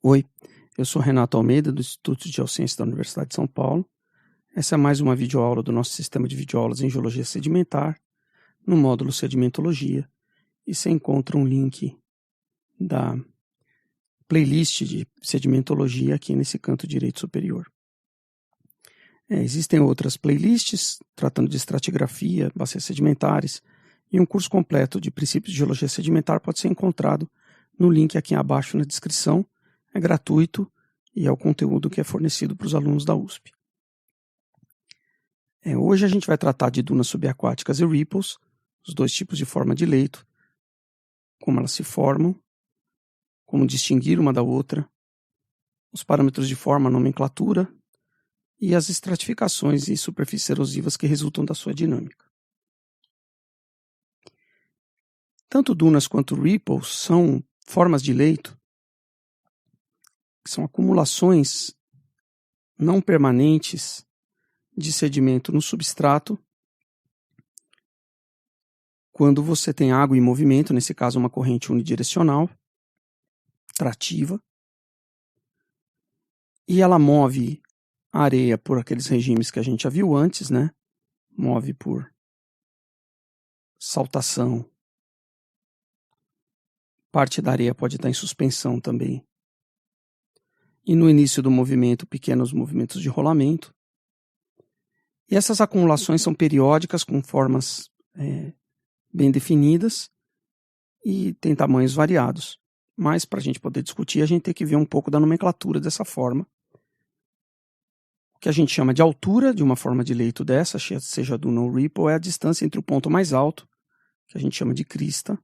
Oi, eu sou Renato Almeida, do Instituto de Geociência da Universidade de São Paulo. Essa é mais uma videoaula do nosso sistema de videoaulas em Geologia Sedimentar, no módulo Sedimentologia, e você encontra um link da playlist de Sedimentologia aqui nesse canto direito superior. Existem outras playlists tratando de estratigrafia, bacias sedimentares, e um curso completo de princípios de geologia sedimentar pode ser encontrado no link aqui abaixo na descrição. É gratuito e é o conteúdo que é fornecido para os alunos da USP. Hoje a gente vai tratar de dunas subaquáticas e ripples, os dois tipos de forma de leito, como elas se formam, como distinguir uma da outra, os parâmetros de forma, nomenclatura e as estratificações e superfícies erosivas que resultam da sua dinâmica. Tanto dunas quanto ripples são formas de leito, que são acumulações não permanentes de sedimento no substrato, quando você tem água em movimento, nesse caso uma corrente unidirecional, trativa, e ela move a areia por aqueles regimes que a gente já viu antes, né? Move por saltação. Parte da areia pode estar em suspensão também. E no início do movimento, pequenos movimentos de rolamento. E essas acumulações são periódicas, com formas bem definidas e têm tamanhos variados. Mas, para a gente poder discutir, a gente tem que ver um pouco da nomenclatura dessa forma. O que a gente chama de altura de uma forma de leito dessa, seja duna ou ripple, é a distância entre o ponto mais alto, que a gente chama de crista,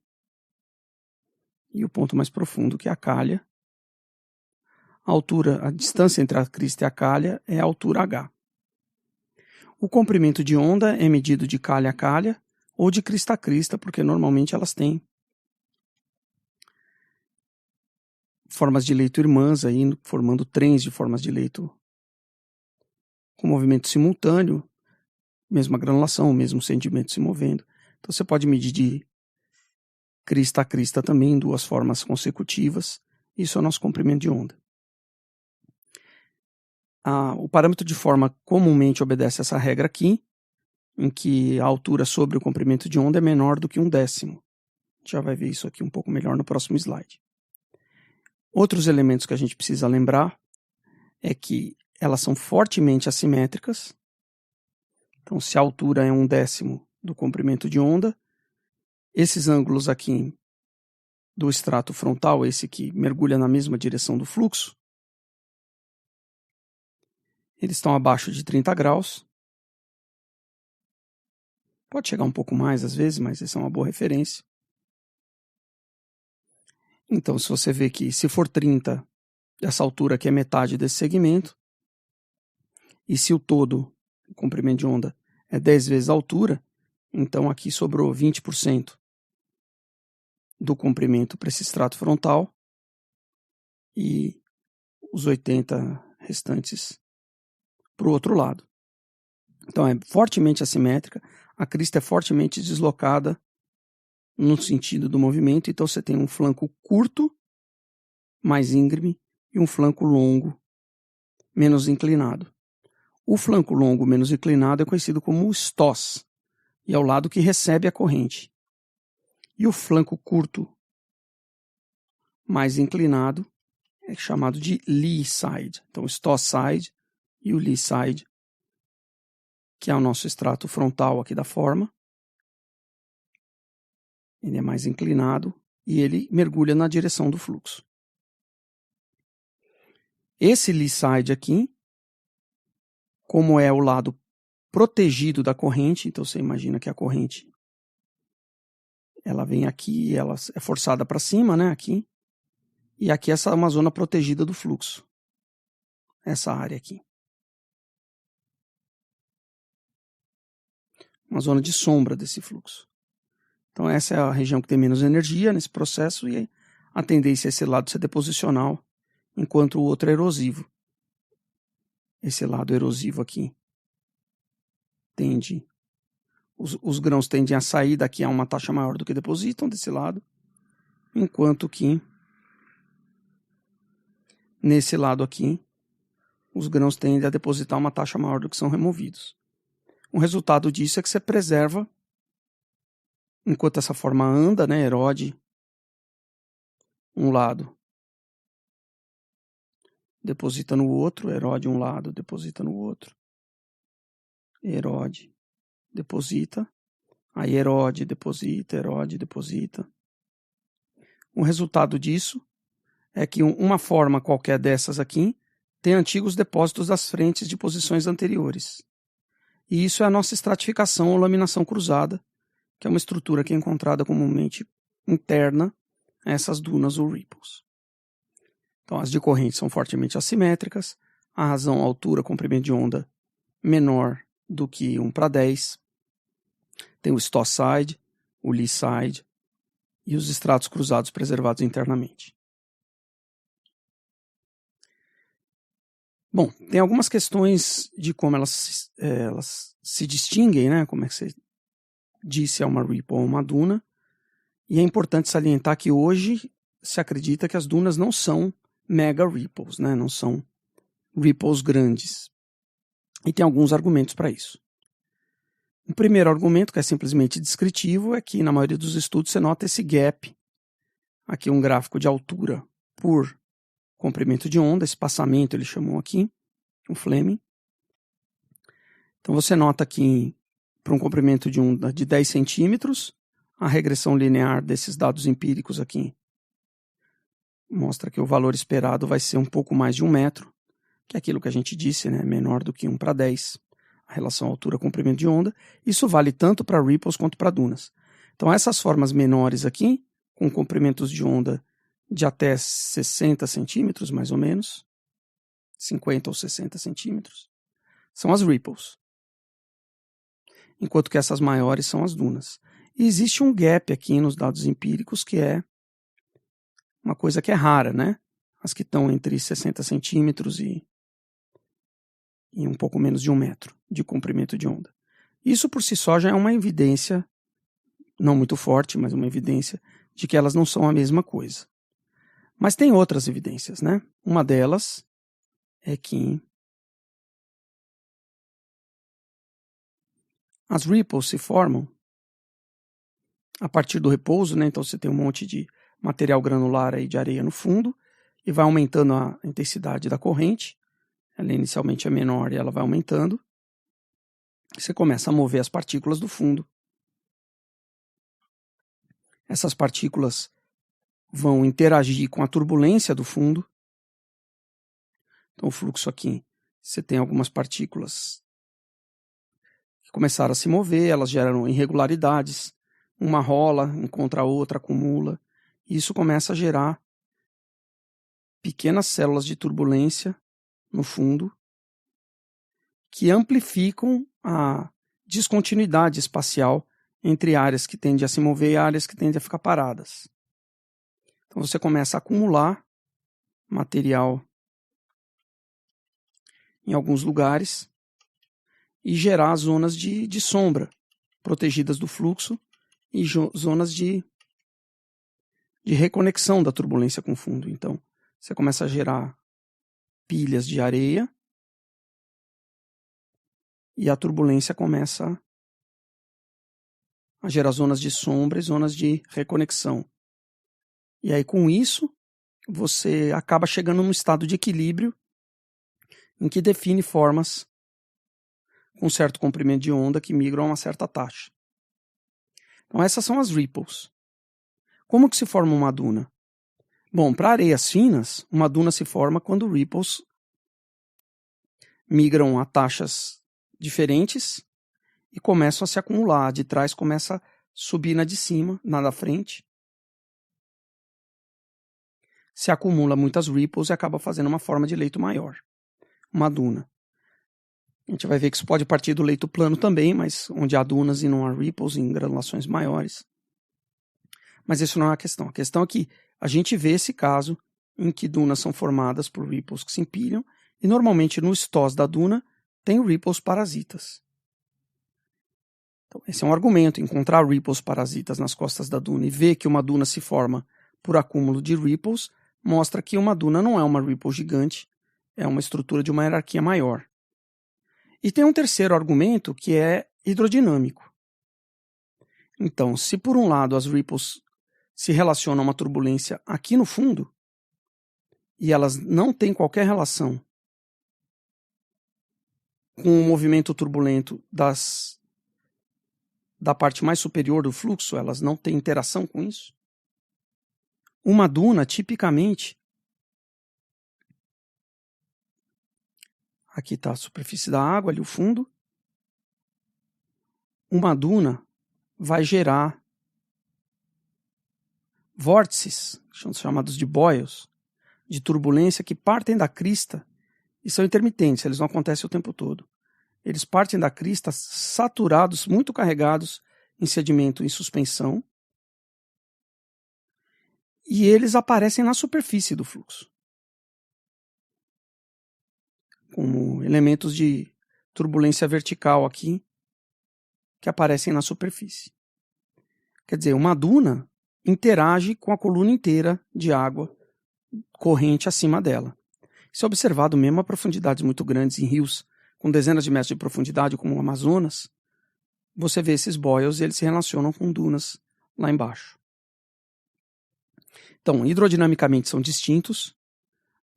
e o ponto mais profundo, que é a calha. A distância entre a crista e a calha é a altura H. O comprimento de onda é medido de calha a calha ou de crista a crista, porque normalmente elas têm formas de leito irmãs, aí, formando trens de formas de leito com movimento simultâneo, mesma granulação, o mesmo sedimento se movendo. Então você pode medir de crista a crista também, em duas formas consecutivas. Isso é o nosso comprimento de onda. O parâmetro de forma comumente obedece essa regra aqui, em que a altura sobre o comprimento de onda é menor do que 1/10. A gente já vai ver isso aqui um pouco melhor no próximo slide. Outros elementos que a gente precisa lembrar é que elas são fortemente assimétricas. Então, se a altura é 1/10 do comprimento de onda, esses ângulos aqui do extrato frontal, esse que mergulha na mesma direção do fluxo, eles estão abaixo de 30 graus. Pode chegar um pouco mais às vezes, mas essa é uma boa referência. Então, se você vê que se for 30, essa altura aqui é metade desse segmento, e se o todo, o comprimento de onda, é 10 vezes a altura, então aqui sobrou 20% do comprimento para esse extrato frontal e os 80 restantes para o outro lado. Então é fortemente assimétrica, a crista é fortemente deslocada no sentido do movimento, então você tem um flanco curto, mais íngreme, e um flanco longo, menos inclinado. O flanco longo menos inclinado é conhecido como stoss, e é o lado que recebe a corrente. E o flanco curto, mais inclinado, é chamado de lee side. Então, o stoss side e o lee side, que é o nosso extrato frontal aqui da forma. Ele é mais inclinado e ele mergulha na direção do fluxo. Esse lee side aqui, como é o lado protegido da corrente, então você imagina que a corrente ela vem aqui, ela é forçada para cima, né, aqui, e aqui essa é uma zona protegida do fluxo, essa área aqui. Uma zona de sombra desse fluxo. Então essa é a região que tem menos energia nesse processo e a tendência é esse lado ser deposicional, enquanto o outro é erosivo. Esse lado erosivo aqui tende, os grãos tendem a sair daqui a uma taxa maior do que depositam desse lado, enquanto que nesse lado aqui, os grãos tendem a depositar uma taxa maior do que são removidos. O resultado disso é que você preserva, enquanto essa forma anda, né, erode um lado, deposita no outro, erode um lado, deposita no outro, erode, deposita, aí erode, deposita. O resultado disso é que uma forma qualquer dessas aqui tem antigos depósitos das frentes de posições anteriores. E isso é a nossa estratificação ou laminação cruzada, que é uma estrutura que é encontrada comumente interna a essas dunas ou ripples. Então, as de corrente são fortemente assimétricas, a razão altura, comprimento de onda menor do que 1:10. Tem o stoss-side, o lee-side e os estratos cruzados preservados internamente. Bom, tem algumas questões de como elas se distinguem, né? Como é que você disse é uma ripple ou uma duna. E é importante salientar que hoje se acredita que as dunas não são mega ripples, né? Não são ripples grandes. E tem alguns argumentos para isso. O primeiro argumento, que é simplesmente descritivo, é que na maioria dos estudos você nota esse gap. Aqui um gráfico de altura por comprimento de onda, esse passamento ele chamou aqui, o Fleming. Então você nota que para um comprimento de onda de 10 centímetros, a regressão linear desses dados empíricos aqui mostra que o valor esperado vai ser um pouco mais de 1 metro, que é aquilo que a gente disse, né? Menor do que 1:10, a relação altura-comprimento de onda. Isso vale tanto para ripples quanto para dunas. Então essas formas menores aqui, com comprimentos de onda de até 60 centímetros, mais ou menos, 50 ou 60 centímetros, são as ripples. Enquanto que essas maiores são as dunas. E existe um gap aqui nos dados empíricos que é uma coisa que é rara, né? As que estão entre 60 centímetros e um pouco menos de 1 metro de comprimento de onda. Isso por si só já é uma evidência, não muito forte, mas uma evidência de que elas não são a mesma coisa. Mas tem outras evidências, né? Uma delas é que as ripples se formam a partir do repouso, né? Então você tem um monte de material granular aí de areia no fundo e vai aumentando a intensidade da corrente. Ela inicialmente é menor e ela vai aumentando. Você começa a mover as partículas do fundo. Essas partículas vão interagir com a turbulência do fundo. Então o fluxo aqui, você tem algumas partículas que começaram a se mover, elas geram irregularidades. Uma rola, encontra a outra, acumula. E isso começa a gerar pequenas células de turbulência no fundo que amplificam a descontinuidade espacial entre áreas que tendem a se mover e áreas que tendem a ficar paradas. Então você começa a acumular material em alguns lugares e gerar zonas de sombra protegidas do fluxo e zonas de reconexão da turbulência com o fundo. Então você começa a gerar pilhas de areia e a turbulência começa a gerar zonas de sombra e zonas de reconexão. E aí, com isso, você acaba chegando num estado de equilíbrio em que define formas com certo comprimento de onda que migram a uma certa taxa. Então, essas são as ripples. Como que se forma uma duna? Bom, para areias finas, uma duna se forma quando ripples migram a taxas diferentes e começam a se acumular. A de trás começa a subir na de cima, na da frente. Se acumula muitas ripples e acaba fazendo uma forma de leito maior, uma duna. A gente vai ver que isso pode partir do leito plano também, mas onde há dunas e não há ripples em granulações maiores. Mas isso não é a questão. A questão é que a gente vê esse caso em que dunas são formadas por ripples que se empilham e normalmente no stoss da duna tem ripples parasitas. Então, esse é um argumento, encontrar ripples parasitas nas costas da duna e ver que uma duna se forma por acúmulo de ripples mostra que uma duna não é uma ripple gigante, é uma estrutura de uma hierarquia maior. E tem um terceiro argumento que é hidrodinâmico. Então, se por um lado as ripples se relacionam a uma turbulência aqui no fundo, e elas não têm qualquer relação com o movimento turbulento da parte mais superior do fluxo, elas não têm interação com isso. Uma duna, tipicamente, aqui está a superfície da água, ali o fundo, uma duna vai gerar vórtices, chamados de boils, de turbulência que partem da crista e são intermitentes, eles não acontecem o tempo todo. Eles partem da crista saturados, muito carregados em sedimento em suspensão, e eles aparecem na superfície do fluxo, como elementos de turbulência vertical aqui, que aparecem na superfície. Quer dizer, uma duna interage com a coluna inteira de água corrente acima dela. Isso é observado mesmo a profundidades muito grandes em rios com dezenas de metros de profundidade, como o Amazonas. Você vê esses boils e eles se relacionam com dunas lá embaixo. Então, hidrodinamicamente são distintos.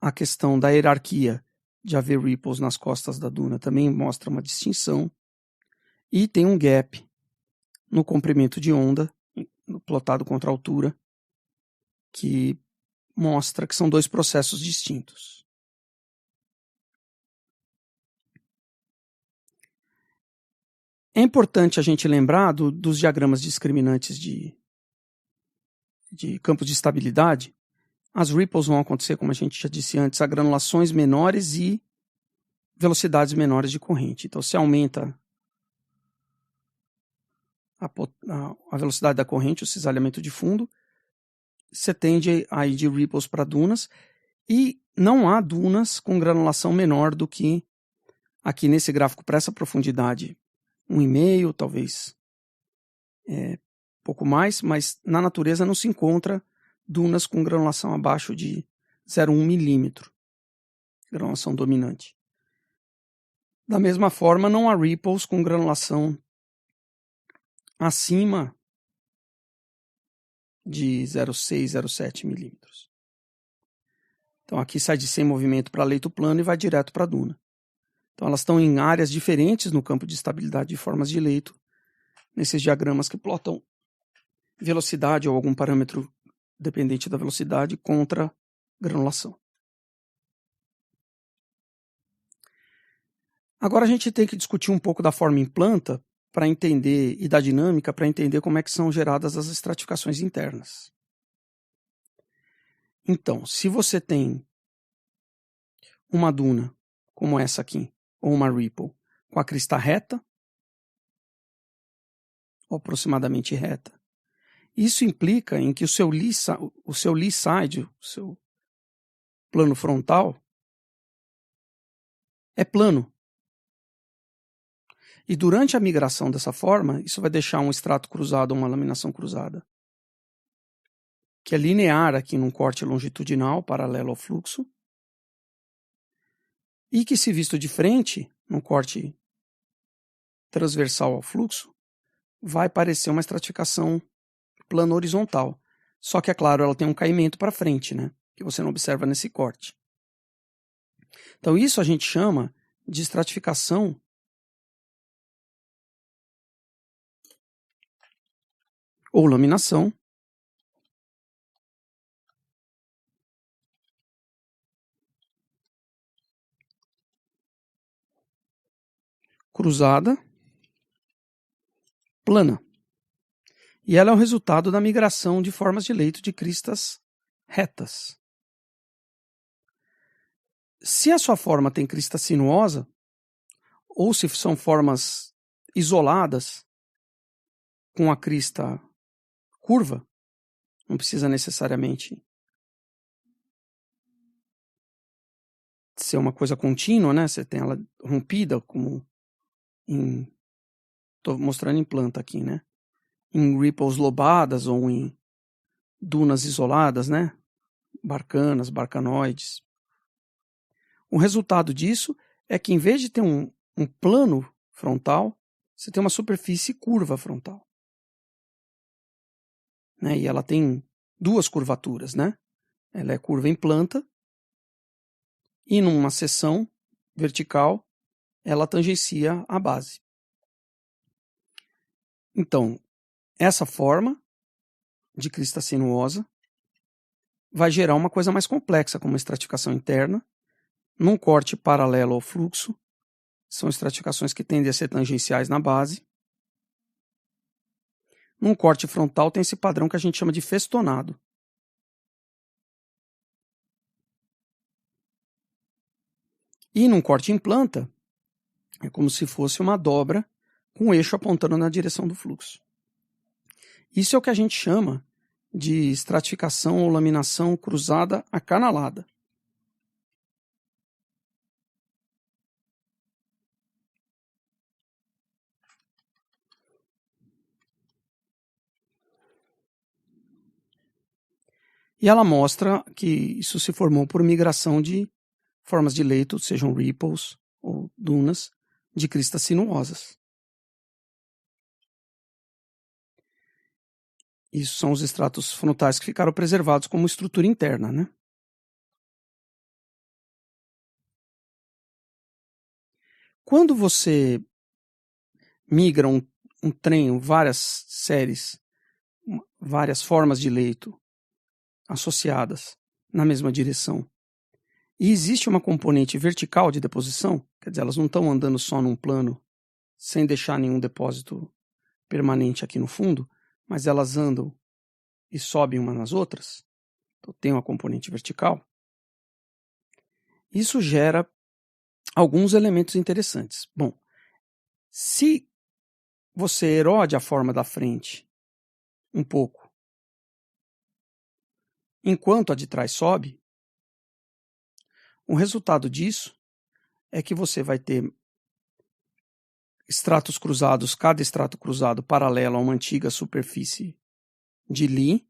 A questão da hierarquia de haver ripples nas costas da duna também mostra uma distinção. E tem um gap no comprimento de onda, plotado contra a altura, que mostra que são dois processos distintos. É importante a gente lembrar dos diagramas discriminantes de campos de estabilidade. As ripples vão acontecer, como a gente já disse antes, a granulações menores e velocidades menores de corrente. Então, se aumenta a velocidade da corrente, o cisalhamento de fundo, você tende a ir de ripples para dunas, e não há dunas com granulação menor do que aqui nesse gráfico para essa profundidade 1,5, talvez pouco mais, mas na natureza não se encontra dunas com granulação abaixo de 0,1 milímetro, granulação dominante. Da mesma forma, não há ripples com granulação acima de 0,6, 0,7 milímetros. Então aqui sai de sem movimento para leito plano e vai direto para a duna. Então elas estão em áreas diferentes no campo de estabilidade de formas de leito, nesses diagramas que plotam velocidade ou algum parâmetro dependente da velocidade contra granulação. Agora a gente tem que discutir um pouco da forma em planta para entender, e da dinâmica para entender como é que são geradas as estratificações internas. Então, se você tem uma duna como essa aqui, ou uma ripple, com a crista reta, ou aproximadamente reta, isso implica em que o seu lee side, o seu plano frontal, é plano. E durante a migração dessa forma, isso vai deixar um extrato cruzado ou uma laminação cruzada, que é linear aqui num corte longitudinal, paralelo ao fluxo, e que, se visto de frente, num corte transversal ao fluxo, vai parecer uma estratificação plano horizontal. Só que, é claro, ela tem um caimento para frente, né? Que você não observa nesse corte. Então, isso a gente chama de estratificação ou laminação cruzada plana. E ela é o resultado da migração de formas de leito de cristas retas. Se a sua forma tem crista sinuosa, ou se são formas isoladas com a crista curva, não precisa necessariamente ser uma coisa contínua, né? Você tem ela rompida, como estou mostrando em planta aqui, né? Em ripples lobadas ou em dunas isoladas, né? barcanas, barcanoides. O resultado disso é que, em vez de ter um plano frontal, você tem uma superfície curva frontal. Né? E ela tem duas curvaturas, né? Ela é curva em planta e numa seção vertical ela tangencia a base. Então, essa forma de crista sinuosa vai gerar uma coisa mais complexa, como uma estratificação interna, num corte paralelo ao fluxo. São estratificações que tendem a ser tangenciais na base. Num corte frontal tem esse padrão que a gente chama de festonado. E num corte em planta, é como se fosse uma dobra com o eixo apontando na direção do fluxo. Isso é o que a gente chama de estratificação ou laminação cruzada acanalada. E ela mostra que isso se formou por migração de formas de leito, sejam ripples ou dunas, de cristas sinuosas. Isso são os estratos frontais que ficaram preservados como estrutura interna, né? Quando você migra um trem, várias séries, várias formas de leito associadas na mesma direção, e existe uma componente vertical de deposição, quer dizer, elas não estão andando só num plano, sem deixar nenhum depósito permanente aqui no fundo, mas elas andam e sobem umas nas outras, então tem uma componente vertical. Isso gera alguns elementos interessantes. Bom, se você erode a forma da frente um pouco, enquanto a de trás sobe, o resultado disso é que você vai ter estratos cruzados, cada estrato cruzado paralelo a uma antiga superfície de Lie.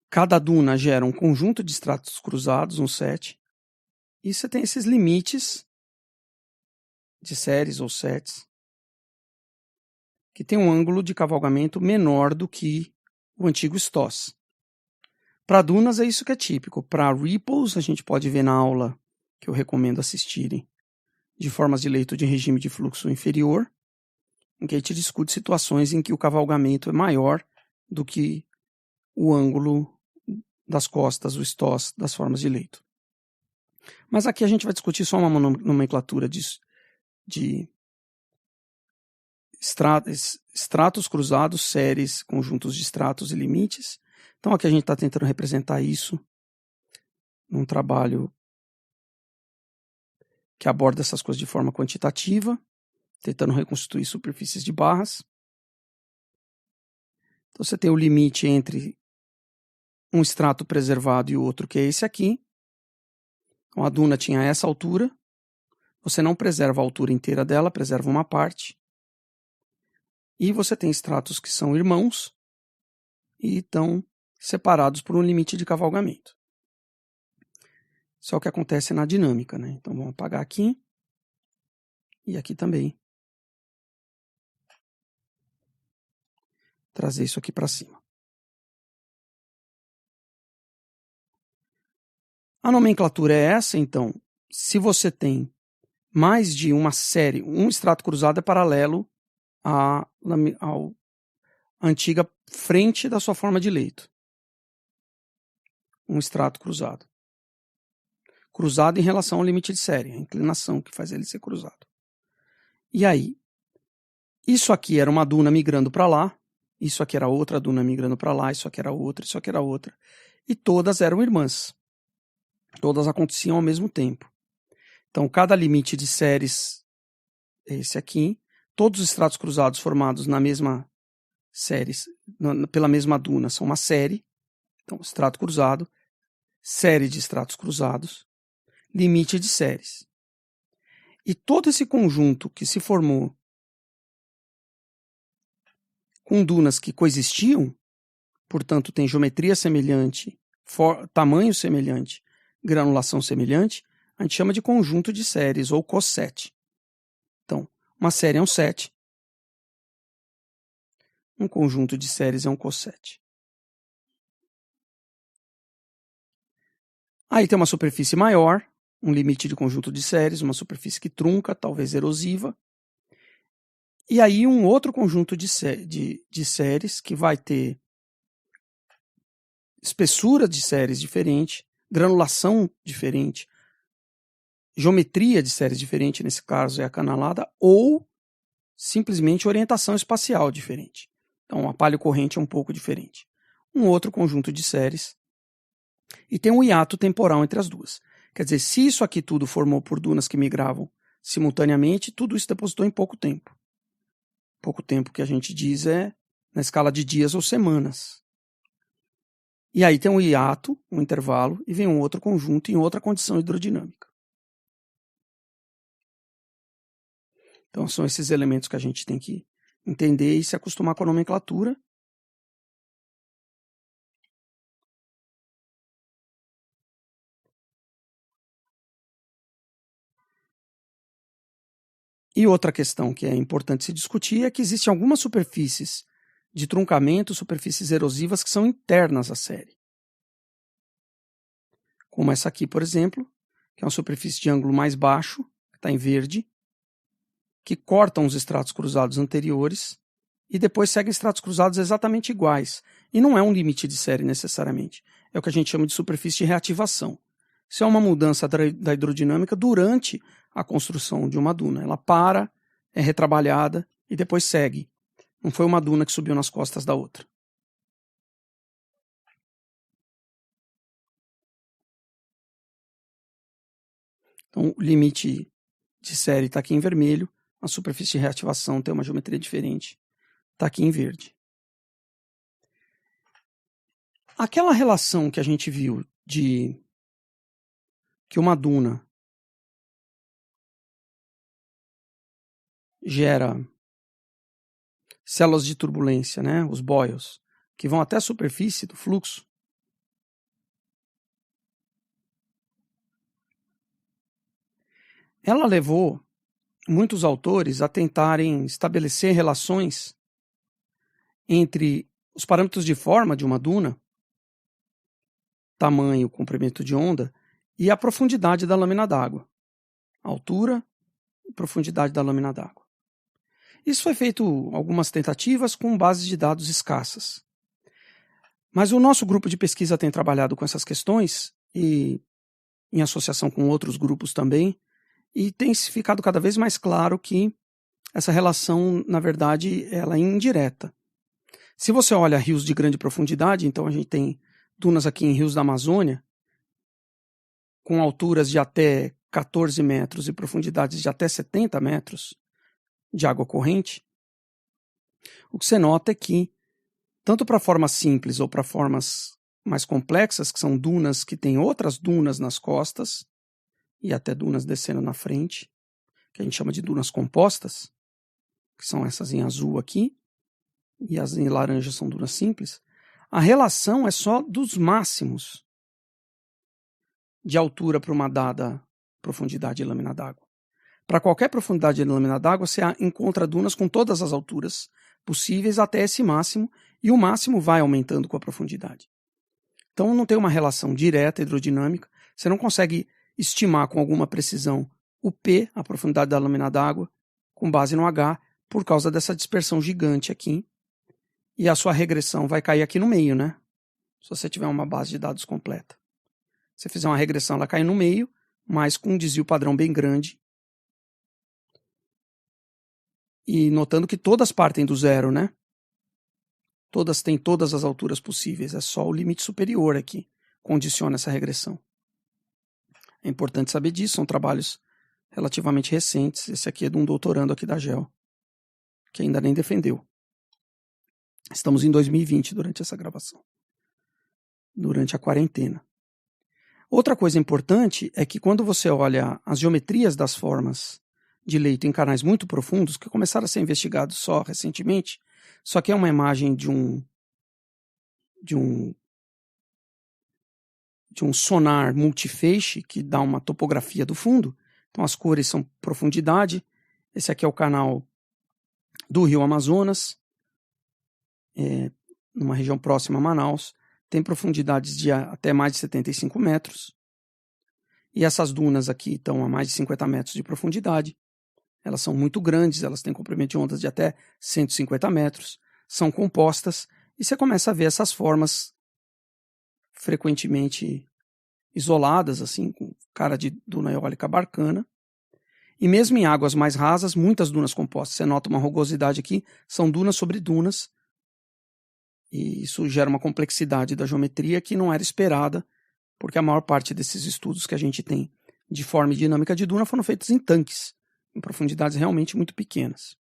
Cada duna gera um conjunto de estratos cruzados, um set, e você tem esses limites de séries ou sets que tem um ângulo de cavalgamento menor do que o antigo Stoss. Para dunas é isso que é típico. Para ripples, a gente pode ver na aula que eu recomendo assistirem, de formas de leito de regime de fluxo inferior, em que a gente discute situações em que o cavalgamento é maior do que o ângulo das costas, o Stoss, das formas de leito. Mas aqui a gente vai discutir só uma nomenclatura de estratos cruzados, séries, conjuntos de estratos e limites. Então aqui a gente está tentando representar isso num trabalho que aborda essas coisas de forma quantitativa, tentando reconstruir superfícies de barras. Então você tem o limite entre um estrato preservado e o outro, que é esse aqui. Então a duna tinha essa altura. Você não preserva a altura inteira dela, preserva uma parte. E você tem estratos que são irmãos e estão separados por um limite de cavalgamento. Isso é o que acontece na dinâmica, né? Então vamos apagar aqui e aqui também. Trazer isso aqui para cima. A nomenclatura é essa, então. Se você tem mais de uma série, um estrato cruzado é paralelo à antiga frente da sua forma de leito. Um estrato cruzado. Cruzado em relação ao limite de série, a inclinação que faz ele ser cruzado. E aí, isso aqui era uma duna migrando para lá, isso aqui era outra duna migrando para lá, isso aqui era outra, isso aqui era outra. E todas eram irmãs. Todas aconteciam ao mesmo tempo. Então, cada limite de séries é esse aqui. Todos os estratos cruzados formados na mesma série, pela mesma duna, são uma série. Então, estrato cruzado, série de estratos cruzados, limite de séries. E todo esse conjunto que se formou com dunas que coexistiam, portanto tem geometria semelhante tamanho semelhante, granulação semelhante, a gente chama de conjunto de séries, ou coset. Então, uma série é um set, um conjunto de séries é um coset. Aí tem uma superfície maior, um limite de conjunto de séries, uma superfície que trunca, talvez erosiva. E aí um outro conjunto de séries que vai ter espessura de séries diferente, granulação diferente, geometria de séries diferente, nesse caso é a canalada, ou simplesmente orientação espacial diferente. Então a palio corrente é um pouco diferente. Um outro conjunto de séries e tem um hiato temporal entre as duas. Quer dizer, se isso aqui tudo formou por dunas que migravam simultaneamente, tudo isso depositou em pouco tempo. Pouco tempo que a gente diz é na escala de dias ou semanas. E aí tem um hiato, um intervalo, e vem um outro conjunto em outra condição hidrodinâmica. Então são esses elementos que a gente tem que entender e se acostumar com a nomenclatura. E outra questão que é importante se discutir é que existem algumas superfícies de truncamento, superfícies erosivas que são internas à série. Como essa aqui, por exemplo, que é uma superfície de ângulo mais baixo, que está em verde, que cortam os estratos cruzados anteriores e depois seguem estratos cruzados exatamente iguais. E não é um limite de série necessariamente. É o que a gente chama de superfície de reativação. Isso é uma mudança da hidrodinâmica durante a construção de uma duna. Ela para, é retrabalhada e depois segue. Não foi uma duna que subiu nas costas da outra. Então, o limite de série está aqui em vermelho, a superfície de reativação tem uma geometria diferente, está aqui em verde. Aquela relação que a gente viu de que uma duna gera células de turbulência, né, os boils, que vão até a superfície do fluxo. Ela levou muitos autores a tentarem estabelecer relações entre os parâmetros de forma de uma duna, tamanho, comprimento de onda, e a profundidade da lâmina d'água. Altura e profundidade da lâmina d'água. Isso foi feito algumas tentativas com bases de dados escassas. Mas o nosso grupo de pesquisa tem trabalhado com essas questões, e em associação com outros grupos também, e tem ficado cada vez mais claro que essa relação, na verdade, ela é indireta. Se você olha rios de grande profundidade, então a gente tem dunas aqui em rios da Amazônia, com alturas de até 14 metros e profundidades de até 70 metros de água corrente, o que você nota é que, tanto para formas simples ou para formas mais complexas, que são dunas que têm outras dunas nas costas, e até dunas descendo na frente, que a gente chama de dunas compostas, que são essas em azul aqui, e as em laranja são dunas simples, a relação é só dos máximos de altura para uma dada profundidade de lâmina d'água. Para qualquer profundidade de lâmina d'água, você encontra dunas com todas as alturas possíveis até esse máximo, e o máximo vai aumentando com a profundidade. Então não tem uma relação direta hidrodinâmica, você não consegue estimar com alguma precisão o P, a profundidade da lâmina d'água, com base no H, por causa dessa dispersão gigante aqui, e a sua regressão vai cair aqui no meio, né? Se você tiver uma base de dados completa. Se você fizer uma regressão, ela cai no meio, mas com um desvio padrão bem grande. E notando que todas partem do zero, né? Todas têm todas as alturas possíveis. É só o limite superior aqui condiciona essa regressão. É importante saber disso, são trabalhos relativamente recentes. Esse aqui é de um doutorando aqui da GEL, que ainda nem defendeu. Estamos em 2020 durante essa gravação, durante a quarentena. Outra coisa importante é que quando você olha as geometrias das formas de leito em canais muito profundos, que começaram a ser investigados só recentemente, só que é uma imagem de um um sonar multifeixe que dá uma topografia do fundo. Então as cores são profundidade. Esse aqui é o canal do Rio Amazonas, numa região próxima a Manaus. Tem profundidades de até mais de 75 metros. E essas dunas aqui estão a mais de 50 metros de profundidade. Elas são muito grandes, elas têm comprimento de ondas de até 150 metros. São compostas e você começa a ver essas formas frequentemente isoladas, assim, com cara de duna eólica barcana. E mesmo em águas mais rasas, muitas dunas compostas. Você nota uma rugosidade aqui, são dunas sobre dunas. E isso gera uma complexidade da geometria que não era esperada, porque a maior parte desses estudos que a gente tem de forma e dinâmica de duna foram feitos em tanques, em profundidades realmente muito pequenas.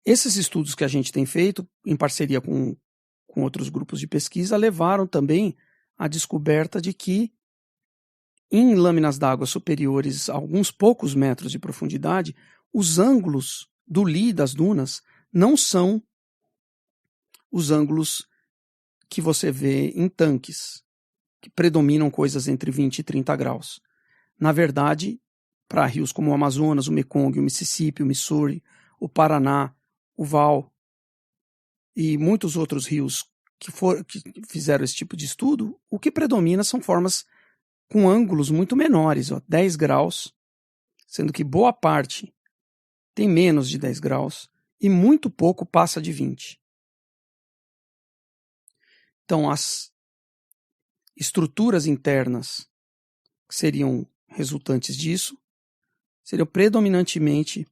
Esses estudos que a gente tem feito, em parceria com outros grupos de pesquisa, levaram também à descoberta de que em lâminas d'água superiores a alguns poucos metros de profundidade, os ângulos do lie das dunas não são os ângulos que você vê em tanques, que predominam coisas entre 20 e 30 graus. Na verdade, para rios como o Amazonas, o Mekong, o Mississippi, o Missouri, o Paraná, o Vaal e muitos outros rios que fizeram esse tipo de estudo, o que predomina são formas com ângulos muito menores, 10 graus, sendo que boa parte tem menos de 10 graus e muito pouco passa de 20. Então, as estruturas internas que seriam resultantes disso seriam predominantemente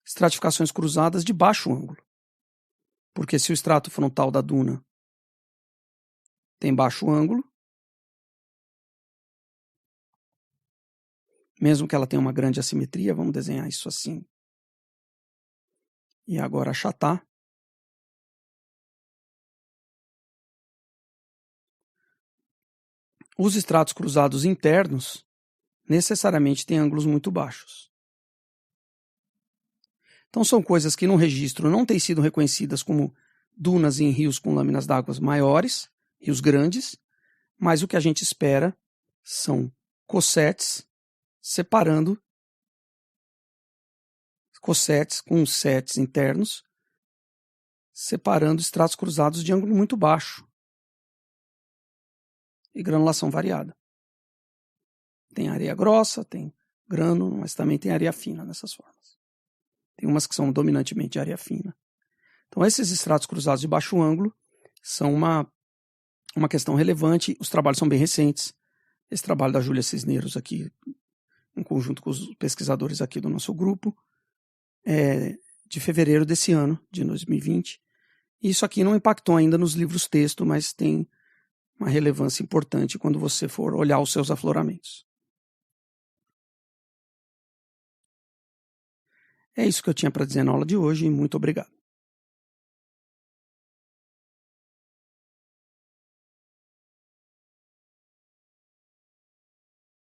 estratificações cruzadas de baixo ângulo. Porque se o extrato frontal da duna tem baixo ângulo, mesmo que ela tenha uma grande assimetria, vamos desenhar isso assim. E agora achatar. Os estratos cruzados internos necessariamente têm ângulos muito baixos. Então são coisas que no registro não têm sido reconhecidas como dunas em rios com lâminas d'água maiores, rios grandes, mas o que a gente espera são cossetes separando cossetes com setes internos, separando estratos cruzados de ângulo muito baixo e granulação variada. Tem areia grossa, tem grânulo, mas também tem areia fina nessas formas. Tem umas que são dominantemente de areia fina. Então esses estratos cruzados de baixo ângulo são uma questão relevante. Os trabalhos são bem recentes. Esse trabalho da Júlia Cisneros aqui, em conjunto com os pesquisadores aqui do nosso grupo, é de fevereiro desse ano, de 2020. E isso aqui não impactou ainda nos livros texto, mas tem uma relevância importante quando você for olhar os seus afloramentos. É isso que eu tinha para dizer na aula de hoje e muito obrigado.